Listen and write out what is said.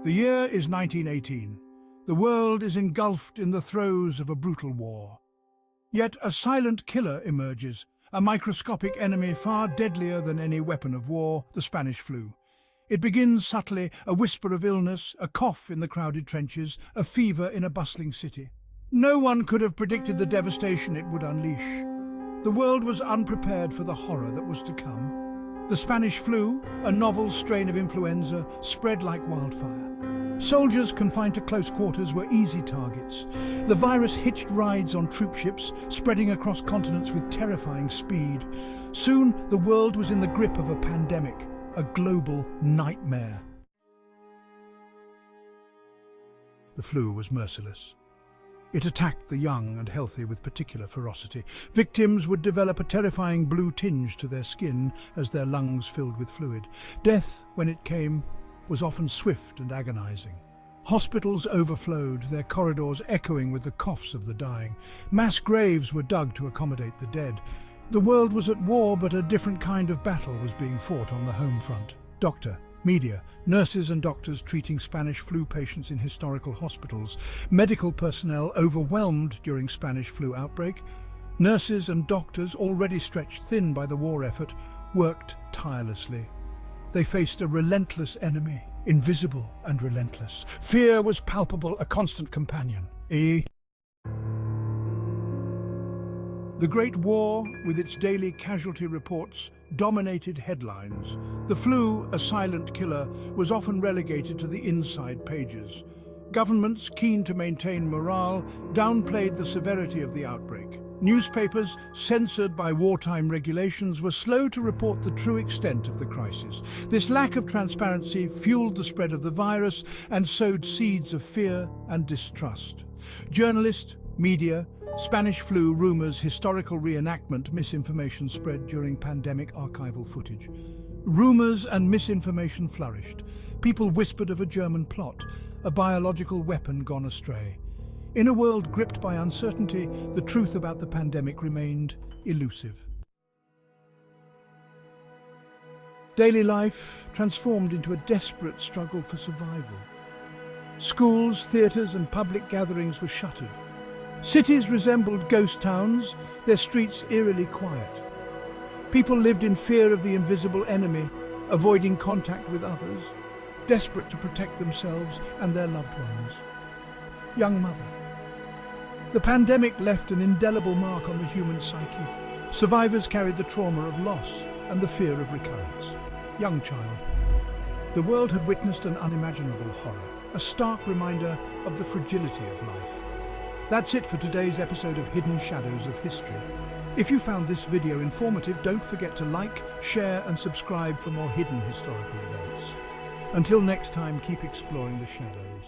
The year is 1918. The world is engulfed in the throes of a brutal war. Yet a silent killer emerges, a microscopic enemy far deadlier than any weapon of war, the Spanish flu. It begins subtly, a whisper of illness, a cough in the crowded trenches, a fever in a bustling city. No one could have predicted the devastation it would unleash. The world was unprepared for the horror that was to come. The Spanish flu, a novel strain of influenza, spread like wildfire. Soldiers confined to close quarters were easy targets. The virus hitched rides on troop ships, spreading across continents with terrifying speed. Soon, the world was in the grip of a pandemic, a global nightmare. The flu was merciless. It attacked the young and healthy with particular ferocity. Victims would develop a terrifying blue tinge to their skin as their lungs filled with fluid. Death, when it came, was often swift and agonizing. Hospitals overflowed, their corridors echoing with the coughs of the dying. Mass graves were dug to accommodate the dead. The world was at war, but a different kind of battle was being fought on the home front. Doctor, media, nurses and doctors treating Spanish flu patients in historical hospitals, medical personnel overwhelmed during Spanish flu outbreak. Nurses and doctors, already stretched thin by the war effort, worked tirelessly. They faced a relentless enemy, invisible and relentless. Fear was palpable, a constant companion. The Great War, with its daily casualty reports, dominated headlines. The flu, a silent killer, was often relegated to the inside pages. Governments, keen to maintain morale, downplayed the severity of the outbreak. Newspapers, censored by wartime regulations, were slow to report the true extent of the crisis. This lack of transparency fueled the spread of the virus and sowed seeds of fear and distrust. Journalists, media, Spanish flu rumors, historical reenactment, misinformation spread during pandemic archival footage. Rumors and misinformation flourished. People whispered of a German plot, a biological weapon gone astray. In a world gripped by uncertainty, the truth about the pandemic remained elusive. Daily life transformed into a desperate struggle for survival. Schools, theatres and public gatherings were shuttered. Cities resembled ghost towns, their streets eerily quiet. People lived in fear of the invisible enemy, avoiding contact with others, desperate to protect themselves and their loved ones. Young mother. The pandemic left an indelible mark on the human psyche. Survivors carried the trauma of loss and the fear of recurrence. Young child. The world had witnessed an unimaginable horror, a stark reminder of the fragility of life. That's it for today's episode of Hidden Shadows of History. If you found this video informative, don't forget to like, share and subscribe for more hidden historical events. Until next time, keep exploring the shadows.